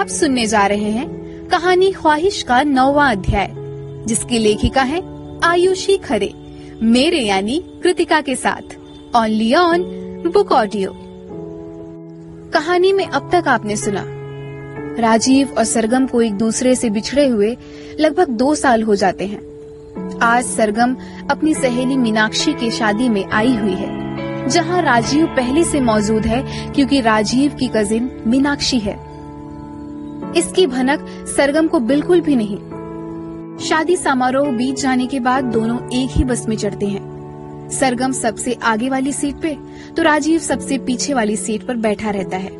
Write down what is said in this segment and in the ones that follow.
आप सुनने जा रहे हैं कहानी ख्वाहिश का 9वां अध्याय, जिसकी लेखिका है आयुषी खरे, मेरे यानी कृतिका के साथ, ओनली ऑन बुक ऑडियो। कहानी में अब तक आपने सुना राजीव और सरगम को एक दूसरे से बिछड़े हुए लगभग 2 साल हो जाते हैं। आज सरगम अपनी सहेली मीनाक्षी की शादी में आई हुई है, जहां राजीव पहले से मौजूद है क्योंकि राजीव की कजिन मीनाक्षी है। इसकी भनक सरगम को बिल्कुल भी नहीं। शादी समारोह बीत जाने के बाद दोनों एक ही बस में चढ़ते हैं। सरगम सबसे आगे वाली सीट पे तो राजीव सबसे पीछे वाली सीट पर बैठा रहता है।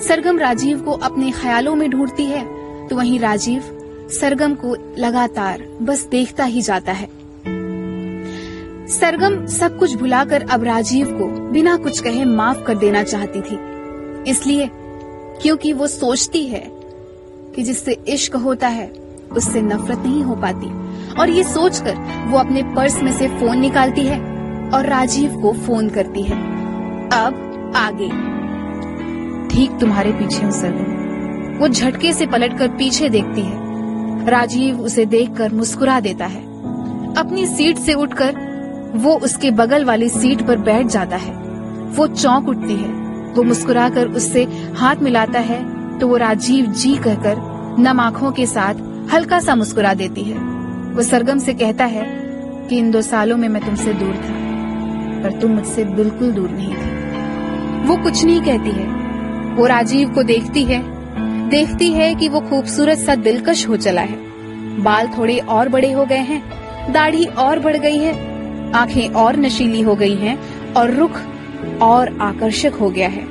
सरगम राजीव को अपने ख्यालों में ढूंढती है तो वहीं राजीव सरगम को लगातार बस देखता ही जाता है। सरगम सब कुछ भुलाकर अब राजीव को बिना कुछ कहे माफ कर देना चाहती थी, इसलिए क्योंकि वो सोचती है कि जिससे इश्क होता है उससे नफरत नहीं हो पाती, और ये सोचकर वो अपने पर्स में से फोन निकालती है और राजीव को फोन करती है। अब आगे। ठीक तुम्हारे पीछे हूँ सरगम। वो झटके से पलटकर पीछे देखती है। राजीव उसे देखकर मुस्कुरा देता है। अपनी सीट से उठकर वो उसके बगल वाली सीट पर बैठ जाता है। वो चौंक उठती है। वो मुस्कुराकर उससे हाथ मिलाता है तो वो राजीव जी कहकर नम आंखों के साथ हल्का सा मुस्कुरा देती है। वो सरगम से कहता है कि इन 2 सालों में मैं तुमसे दूर था, पर तुम मुझसे बिल्कुल दूर नहीं थी। वो कुछ नहीं कहती है। वो राजीव को देखती है कि वो खूबसूरत सा दिलकश हो चला है। बाल थोड़े और बड़े हो गए हैं, दाढ़ी और बढ़ गई है, आंखें और नशीली हो गई हैं और रुख और आकर्षक हो गया है,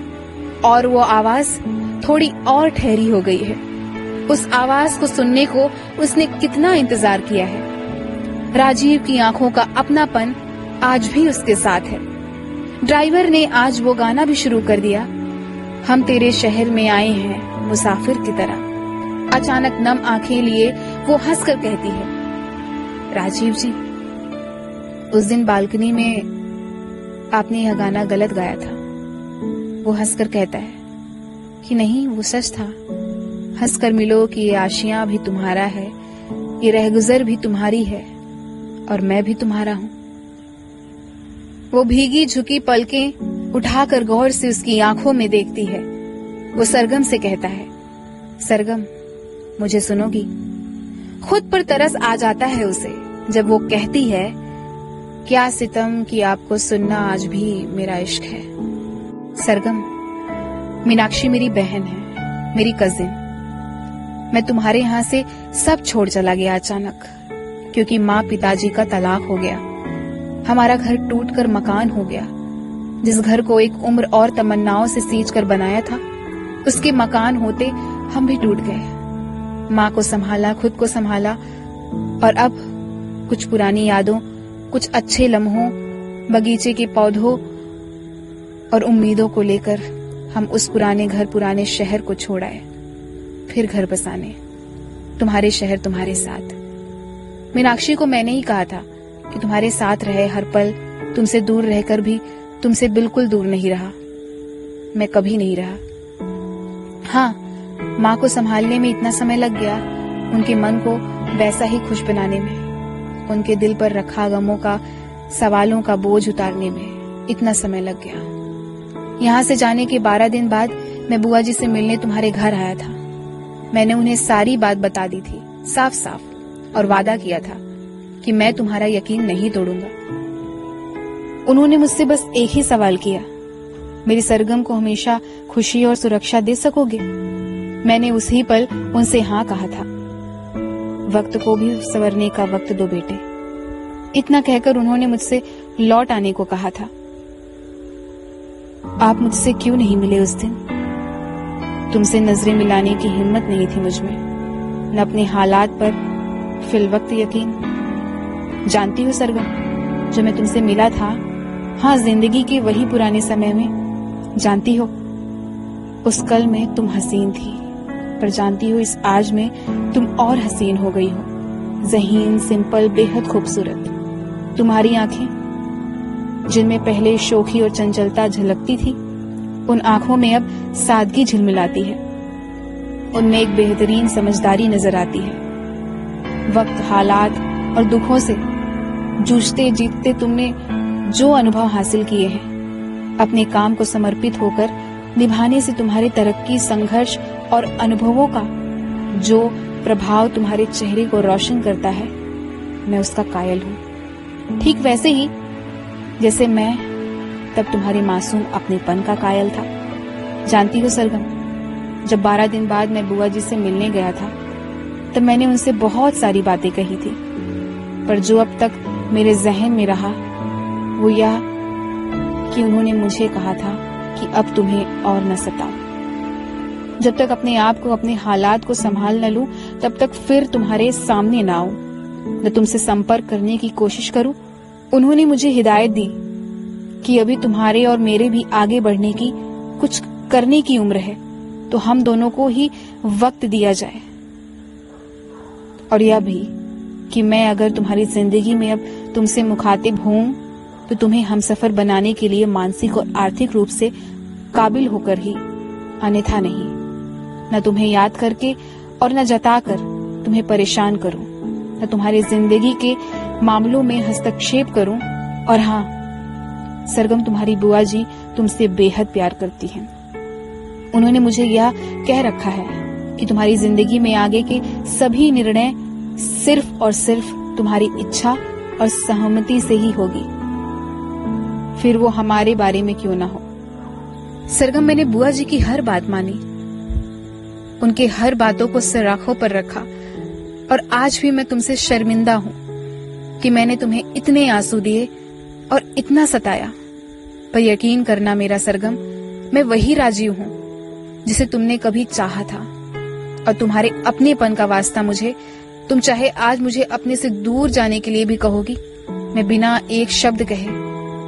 और वो आवाज थोड़ी और ठहरी हो गई है। उस आवाज को सुनने को उसने कितना इंतजार किया है। राजीव की आंखों का अपनापन आज भी उसके साथ है। ड्राइवर ने आज वो गाना भी शुरू कर दिया, हम तेरे शहर में आए हैं मुसाफिर की तरह। अचानक नम आंखें लिए वो हंसकर कहती है, राजीव जी, उस दिन बालकनी में आपने यह गाना गलत गाया था। वो हंसकर कहता है कि नहीं, वो सच था। हंसकर मिलो कि ये आशियां भी तुम्हारा है, ये रहगुजर भी तुम्हारी है, और मैं भी तुम्हारा हूँ। वो भीगी झुकी पलकें उठाकर गौर से उसकी आंखों में देखती है। वो सरगम से कहता है, सरगम, मुझे सुनोगी? खुद पर तरस आ जाता है उसे जब वो कहती है, क्या सितम कि आपको सुनना आज भी मेरा इश्क है। सरगम, मीनाक्षी मेरी बहन है, मेरी कजिन। मैं तुम्हारे यहाँ से सब छोड़ चला गया अचानक, क्योंकि माँ पिताजी का तलाक हो गया। हमारा घर टूटकर मकान हो गया। जिस घर को एक उम्र और तमन्नाओं से सींच कर बनाया था, उसके मकान होते हम भी टूट गए। माँ को संभाला, खुद को संभाला, और अब कुछ पुरानी यादों, कुछ अच्छे लम्हों, बगीचे के पौधों और उम्मीदों को लेकर हम उस पुराने घर, पुराने शहर को छोड़ आए, फिर घर बसाने, तुम्हारे शहर, तुम्हारे साथ। मीनाक्षी को मैंने ही कहा था कि तुम्हारे साथ रहे हर पल, तुमसे दूर रहकर भी तुमसे बिल्कुल दूर नहीं रहा। मैं कभी नहीं रहा। हाँ, माँ को संभालने में इतना समय लग गया, उनके मन को वैसा ही खुश बनाने में, उनके दिल पर रखा गमों का, सवालों का बोझ उतारने में इतना समय लग गया। यहाँ से जाने के 12 दिन बाद मैं बुआ जी से मिलने तुम्हारे घर आया था। मैंने उन्हें सारी बात बता दी थी, साफ साफ, और वादा किया था कि मैं तुम्हारा यकीन नहीं तोड़ूंगा। उन्होंने मुझसे बस एक ही सवाल किया, मेरी सरगम को हमेशा खुशी और सुरक्षा दे सकोगे? मैंने उसी पल उनसे हाँ कहा था। वक्त को भी संवरने का वक्त दो बेटे। इतना कहकर उन्होंने मुझसे लौट आने को कहा था। आप मुझसे क्यों नहीं मिले उस दिन? तुमसे नजरें मिलाने की हिम्मत नहीं थी मुझमें, न अपने हालात पर फिलवक्त यकीन। जानती हो सरगम, जब मैं तुमसे मिला था, हाँ, जिंदगी के वही पुराने समय में, जानती हो, उस कल में तुम हसीन थी, पर जानती हो इस आज में तुम और हसीन हो गई हो। ज़हीन, सिंपल, बेहद खूबसूरत। तुम्हारी आंखें जिनमें पहले शोखी और चंचलता झलकती थी, उन आंखों में अब सादगी झिलमिलाती है। उनमें एक बेहतरीन समझदारी नजर आती है। वक्त, हालात और दुखों से जूझते जीतते तुमने जो अनुभव हासिल किए हैं, अपने काम को समर्पित होकर निभाने से तुम्हारे तरक्की, संघर्ष और अनुभवों का जो प्रभाव तुम्हारे चेहरे को रोशन करता है, मैं उसका कायल हूँ। ठीक वैसे ही जैसे मैं तब तुम्हारे मासूम अपनेपन का कायल था। जानती हो सरगम, जब 12 दिन बाद मैं बुआ जी से मिलने गया था, तब मैंने उनसे बहुत सारी बातें कही थी, पर जो अब तक मेरे जहन में रहा वो यह कि उन्होंने मुझे कहा था कि अब तुम्हें और न सताओ। जब तक अपने आप को, अपने हालात को संभाल न लूं, तब तक फिर तुम्हारे सामने न आऊं, न तुमसे संपर्क करने की कोशिश करूं। उन्होंने मुझे हिदायत दी कि अभी तुम्हारे और मेरे भी आगे बढ़ने की, कुछ करने की उम्र है, तो हम दोनों को ही वक्त दिया जाए। और यह भी कि मैं अगर तुम्हारी जिंदगी में अब तुमसे मुखातिब हूं तो तुम्हें हमसफर बनाने के लिए मानसिक और आर्थिक रूप से काबिल होकर ही, अन्यथा नहीं। न तुम्हें याद करके और न जताकर तुम्हें परेशान करूं, न तुम्हारी जिंदगी के मामलों में हस्तक्षेप करूं। और हाँ सरगम, तुम्हारी बुआ जी तुमसे बेहद प्यार करती हैं। उन्होंने मुझे यह कह रखा है कि तुम्हारी जिंदगी में आगे के सभी निर्णय सिर्फ और सिर्फ तुम्हारी इच्छा और सहमति से ही होगी, फिर वो हमारे बारे में क्यों ना हो। सरगम, मैंने बुआ जी की हर बात मानी, उनके हर बातों को सराखों पर रखा, और आज भी मैं तुमसे शर्मिंदा हूं कि मैंने तुम्हें इतने आंसू दिए और इतना सताया। पर यकीन करना मेरा सरगम, मैं वही राजीव हूं जिसे तुमने कभी चाहा था, और तुम्हारे अपनेपन का वास्ता मुझे, तुम चाहे आज मुझे अपने से दूर जाने के लिए भी कहोगी, मैं बिना एक शब्द कहे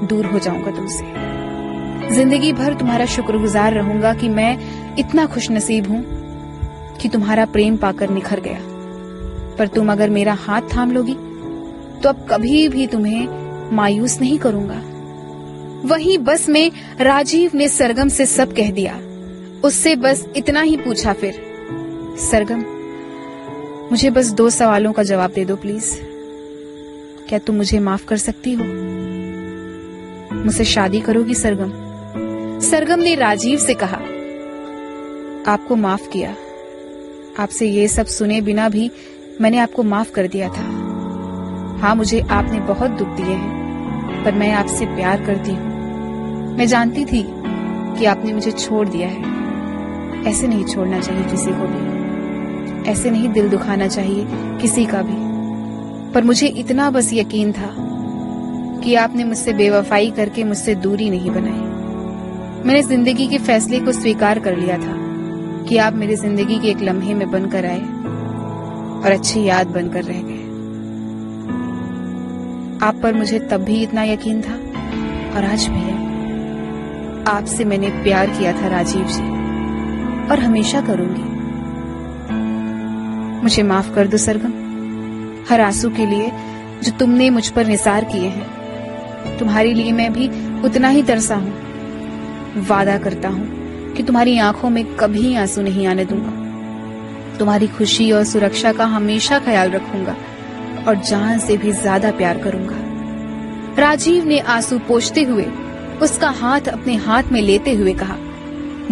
दूर हो जाऊंगा तुमसे। जिंदगी भर तुम्हारा शुक्रगुजार रहूंगा कि मैं इतना खुशनसीब हूं कि तुम्हारा प्रेम पाकर निखर गया। पर तुम अगर मेरा हाथ थाम लोगी तो अब कभी भी तुम्हें मायूस नहीं करूंगा। वहीं बस में राजीव ने सरगम से सब कह दिया। उससे बस इतना ही पूछा, फिर सरगम, मुझे बस 2 सवालों का जवाब दे दो प्लीज। क्या तुम मुझे माफ कर सकती हो? मुझसे शादी करोगी सरगम? सरगम ने राजीव से कहा, आपको माफ किया, आपसे ये सब सुने बिना भी मैंने आपको माफ कर दिया था। हाँ, मुझे आपने बहुत दुख दिए हैं, पर मैं आपसे प्यार करती हूँ। मैं जानती थी कि आपने मुझे छोड़ दिया है। ऐसे नहीं छोड़ना चाहिए किसी को भी, ऐसे नहीं दिल दुखाना चाहिए किसी का भी। पर मुझे इतना बस यकीन था कि आपने मुझसे बेवफाई करके मुझसे दूरी नहीं बनाई। मैंने जिंदगी के फैसले को स्वीकार कर लिया था कि आप मेरी जिंदगी के एक लम्हे में बनकर आए और अच्छी याद बनकर रह गए। आप पर मुझे तब भी इतना यकीन था और आज भी है। आपसे मैंने प्यार किया था राजीव जी, और हमेशा करूंगी। मुझे माफ कर दो सरगम, हर आंसू के लिए जो तुमने मुझ पर निसार किए हैं। तुम्हारे लिए मैं भी उतना ही तरसा हूं। वादा करता हूं कि तुम्हारी आंखों में कभी आंसू नहीं आने दूंगा। तुम्हारी खुशी और सुरक्षा का हमेशा ख्याल रखूंगा और जान से भी ज्यादा प्यार करूंगा। राजीव ने आंसू पोंछते हुए उसका हाथ अपने हाथ में लेते हुए कहा।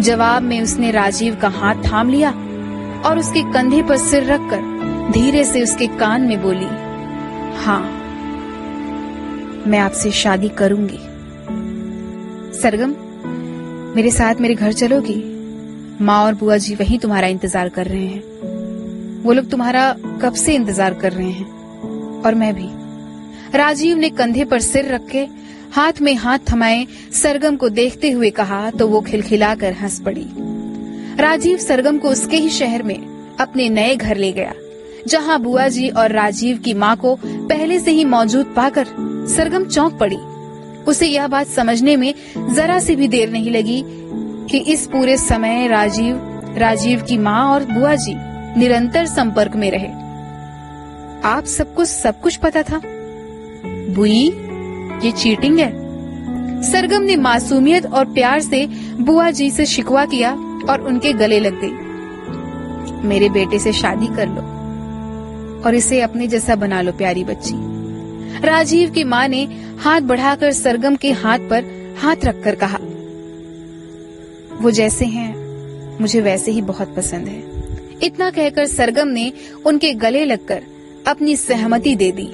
जवाब में उसने राजीव का हाथ थाम लिया और उसके कंधे पर सिर रखकर धीरे से उसके कान में बोली, हाँ, मैं आपसे शादी करूंगी। सरगम, मेरे साथ मेरे घर चलोगी? माँ और बुआ जी वहीं तुम्हारा इंतजार कर रहे हैं। वो लोग तुम्हारा कब से इंतजार कर रहे हैं, और मैं भी। राजीव ने कंधे पर सिर रख के हाथ में हाथ थमाए सरगम को देखते हुए कहा तो वो खिलखिलाकर हंस पड़ी। राजीव सरगम को उसके ही शहर में अपने नए घर ले गया, जहां बुआ जी और राजीव की माँ को पहले से ही मौजूद पाकर सरगम चौंक पड़ी। उसे यह बात समझने में जरा सी भी देर नहीं लगी कि इस पूरे समय राजीव की माँ और बुआ जी निरंतर संपर्क में रहे। आप सबको सब कुछ पता था? बुई, ये चीटिंग है। सरगम ने मासूमियत और प्यार से बुआ जी से शिकवा किया और उनके गले लग गई। मेरे बेटे से शादी कर लो और इसे अपने जैसा बना लो प्यारी बच्ची। राजीव की माँ ने हाथ बढ़ाकर सरगम के हाथ पर हाथ रखकर कहा, वो जैसे हैं मुझे वैसे ही बहुत पसंद है। इतना कहकर सरगम ने उनके गले लगकर अपनी सहमति दे दी।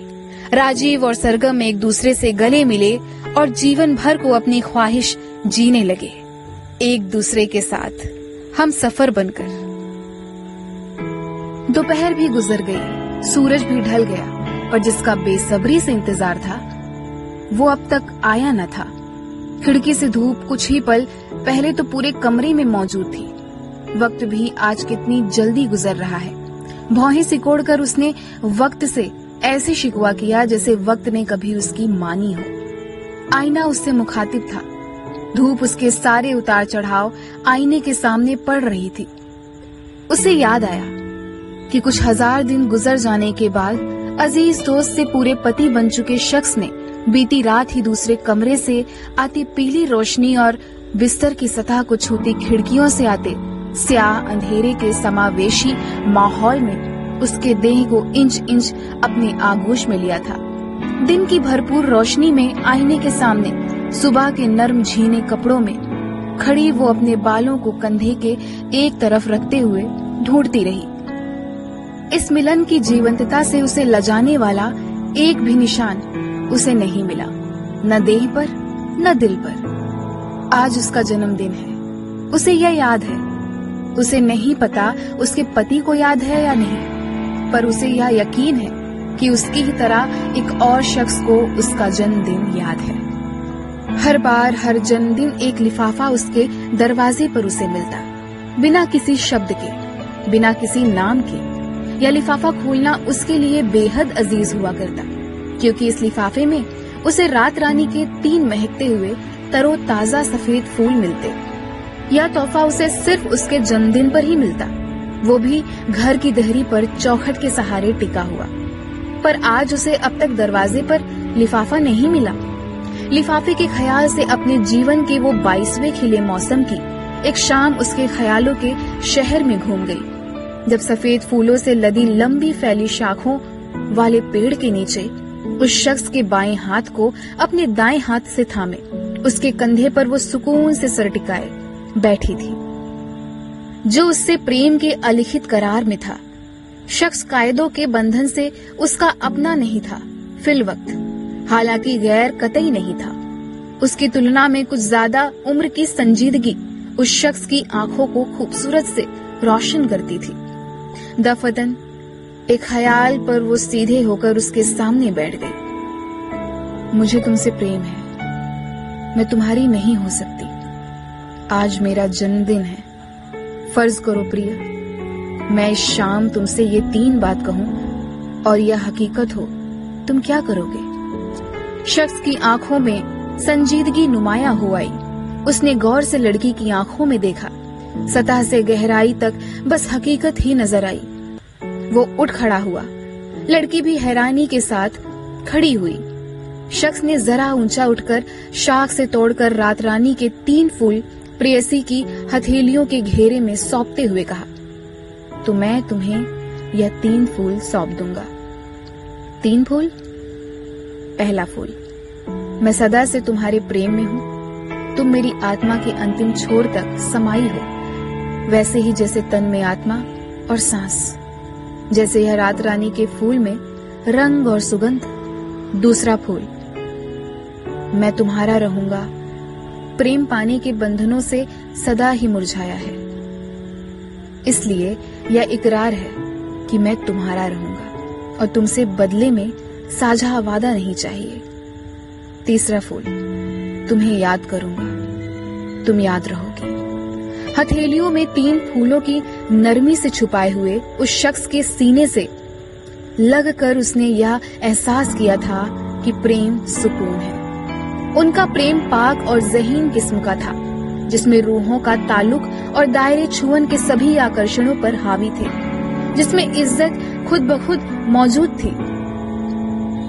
राजीव और सरगम एक दूसरे से गले मिले और जीवन भर को अपनी ख्वाहिश जीने लगे, एक दूसरे के साथ हम सफर बनकर। दोपहर भी गुजर गई, सूरज भी ढल गया और जिसका बेसब्री से इंतजार था वो अब तक आया न था। खिड़की से धूप कुछ ही पल पहले तो पूरे कमरे में मौजूद थी। वक्त भी आज कितनी जल्दी गुजर रहा है। भौहें सिकोड़कर उसने वक्त से ऐसे शिकवा किया जैसे वक्त ने कभी उसकी मानी हो। आईना उससे मुखातिब था। धूप उसके सारे उतार चढ़ाव आईने के सामने पड़ रही थी। उसे याद आया कि कुछ हजार दिन गुजर जाने के बाद अजीज दोस्त से पूरे पति बन चुके शख्स ने बीती रात ही दूसरे कमरे से आती पीली रोशनी और बिस्तर की सतह को छूती खिड़कियों से आते स्याह अंधेरे के समावेशी माहौल में उसके देह को इंच इंच अपने आगोश में लिया था। दिन की भरपूर रोशनी में आईने के सामने सुबह के नर्म झीने कपड़ों में खड़ी वो अपने बालों को कंधे के एक तरफ रखते हुए ढूंढती रही। इस मिलन की जीवंतता से उसे लजाने वाला एक भी निशान उसे नहीं मिला, न देह पर न दिल पर। आज उसका जन्मदिन है, उसे यह याद है। उसे नहीं पता उसके पति को याद है या नहीं, पर उसे यह यकीन है कि उसकी ही तरह एक और शख्स को उसका जन्मदिन याद है। हर बार हर जन्मदिन एक लिफाफा उसके दरवाजे पर उसे मिलता, बिना किसी शब्द के, बिना किसी नाम के। यह लिफाफा खोलना उसके लिए बेहद अजीज हुआ करता, क्योंकि इस लिफाफे में उसे रात रानी के 3 महकते हुए तरोताजा सफेद फूल मिलते। यह तोहफा उसे सिर्फ उसके जन्मदिन पर ही मिलता, वो भी घर की देहरी पर चौखट के सहारे टिका हुआ। पर आज उसे अब तक दरवाजे पर लिफाफा नहीं मिला। लिफाफे के ख्याल से अपने जीवन के वो 22वें खिले मौसम की एक शाम उसके ख्यालों के शहर में घूम गई, जब सफेद फूलों से लदी लंबी फैली शाखों वाले पेड़ के नीचे उस शख्स के बाएं हाथ को अपने दाएं हाथ से थामे उसके कंधे पर वो सुकून से सर टिकाए बैठी थी, जो उससे प्रेम के अलिखित करार में था। शख्स कायदों के बंधन से उसका अपना नहीं था फिल वक्त, हालांकि गैर कतई नहीं था। उसकी तुलना में कुछ ज्यादा उम्र की संजीदगी उस शख्स की आंखों को खूबसूरत से रोशन करती थी। दफतन एक ख्याल पर वो सीधे होकर उसके सामने बैठ गई। मुझे तुमसे प्रेम है, मैं तुम्हारी नहीं हो सकती। आज मेरा जन्मदिन है, फर्ज करो प्रिय, मैं इस शाम तुमसे ये 3 बात कहूं और यह हकीकत हो, तुम क्या करोगे? शख्स की आंखों में संजीदगी नुमाया हो आई। उसने गौर से लड़की की आंखों में देखा। सतह से गहराई तक बस हकीकत ही नजर आई। वो उठ खड़ा हुआ। लड़की भी हैरानी के साथ खड़ी हुई। शख्स ने जरा ऊंचा उठकर शाख से तोड़कर रात रानी के 3 फूल प्रेयसी की हथेलियों के घेरे में सौंपते हुए कहा, तो मैं तुम्हें यह 3 फूल सौंप दूंगा। 3 फूल? पहला फूल, मैं सदा से तुम्हारे प्रेम में हूँ। तुम मेरी आत्मा के अंतिम छोर तक समाई हो, वैसे ही जैसे तन में आत्मा और सांस, जैसे यह रात रानी के फूल में रंग और सुगंध। दूसरा फूल, मैं तुम्हारा रहूंगा, प्रेम पाने के बंधनों से सदा ही मुरझाया है, इसलिए यह इकरार है कि मैं तुम्हारा रहूंगा और तुमसे बदले में साझा वादा नहीं चाहिए। तीसरा फूल, तुम्हें याद करूंगा, तुम याद रहोगे। हथेलियों में 3 फूलों की नरमी से छुपाए हुए उस शख्स के सीने से लगकर उसने यह एहसास किया था कि प्रेम सुकून है। उनका प्रेम पाक और ज़हीन किस्म का था, जिसमें रूहों का ताल्लुक और दायरे छुअन के सभी आकर्षणों पर हावी थे, जिसमें इज्जत खुद ब खुद मौजूद थी।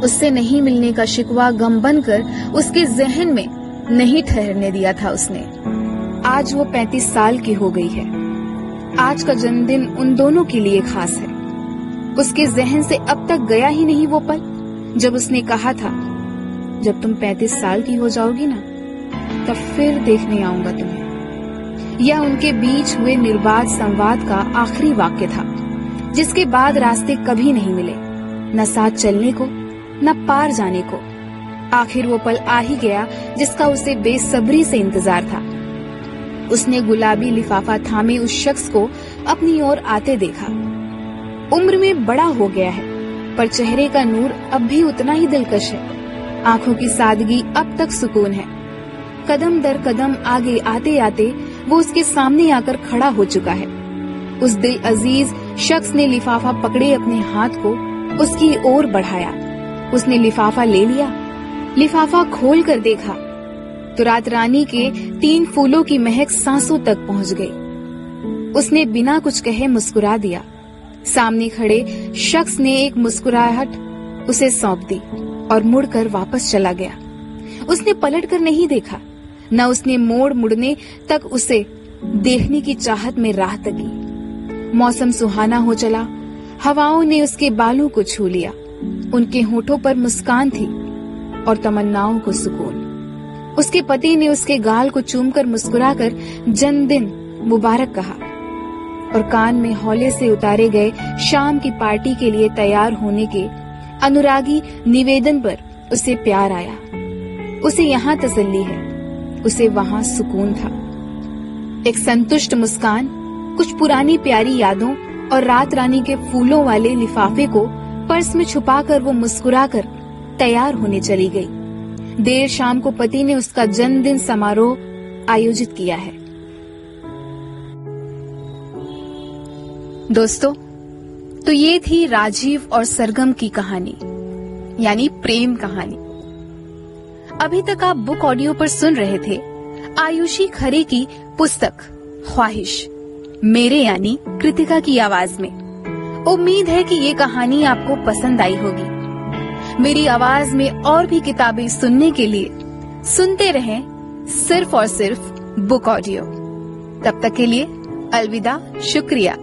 उससे नहीं मिलने का शिकवा गम बनकर उसके जहन में नहीं ठहरने दिया था उसने। आज वो 35 साल की हो गई है। आज का जन्मदिन उन दोनों के लिए खास है। उसके जहन से अब तक गया ही नहीं वो पल जब उसने कहा था, जब तुम 35 साल की हो जाओगी ना, तब फिर देखने आऊंगा तुम्हें। यह उनके बीच हुए निर्बाध संवाद का आखिरी वाक्य था, जिसके बाद रास्ते कभी नहीं मिले, न साथ चलने को न पार जाने को। आखिर वो पल आ ही गया जिसका उसे बेसब्री से इंतजार था। उसने गुलाबी लिफाफा थामे उस शख्स को अपनी ओर आते देखा। उम्र में बड़ा हो गया है, पर चेहरे का नूर अब भी उतना ही दिलकश है। आंखों की सादगी अब तक सुकून है। कदम दर कदम आगे आते आते वो उसके सामने आकर खड़ा हो चुका है। उस दिल अजीज शख्स ने लिफाफा पकड़े अपने हाथ को उसकी ओर बढ़ाया। उसने लिफाफा ले लिया। लिफाफा खोल कर देखा तो रात रानी के 3 फूलों की महक सांसों तक पहुंच गई। उसने बिना कुछ कहे मुस्कुरा दिया। सामने खड़े शख्स ने एक मुस्कुराहट उसे सौंप दी और मुड़कर वापस चला गया। उसने पलटकर नहीं देखा, न उसने मुड़ने तक उसे देखने की चाहत में राह तकी। मौसम सुहाना हो चला। हवाओं ने उसके बालों को छू लिया। उनके होठों पर मुस्कान थी और तमन्नाओं को सुकून। उसके पति ने उसके गाल को चूमकर मुस्कुराकर जन्मदिन मुबारक कहा और कान में हौले से उतारे गए शाम की पार्टी के लिए तैयार होने के अनुरागी निवेदन पर उसे प्यार आया। उसे यहाँ तसल्ली है, उसे वहाँ सुकून था। एक संतुष्ट मुस्कान, कुछ पुरानी प्यारी यादों और रात रानी के फूलों वाले लिफाफे को पर्स में छुपाकर वो मुस्कुराकर तैयार होने चली गई। देर शाम को पति ने उसका जन्मदिन समारोह आयोजित किया है। दोस्तों, तो ये थी राजीव और सरगम की कहानी, यानी प्रेम कहानी। अभी तक आप बुक ऑडियो पर सुन रहे थे आयुषी खरे की पुस्तक ख्वाहिश, मेरे यानी कृतिका की आवाज में। उम्मीद है कि ये कहानी आपको पसंद आई होगी। मेरी आवाज में और भी किताबें सुनने के लिए सुनते रहें सिर्फ और सिर्फ बुक ऑडियो। तब तक के लिए अलविदा, शुक्रिया।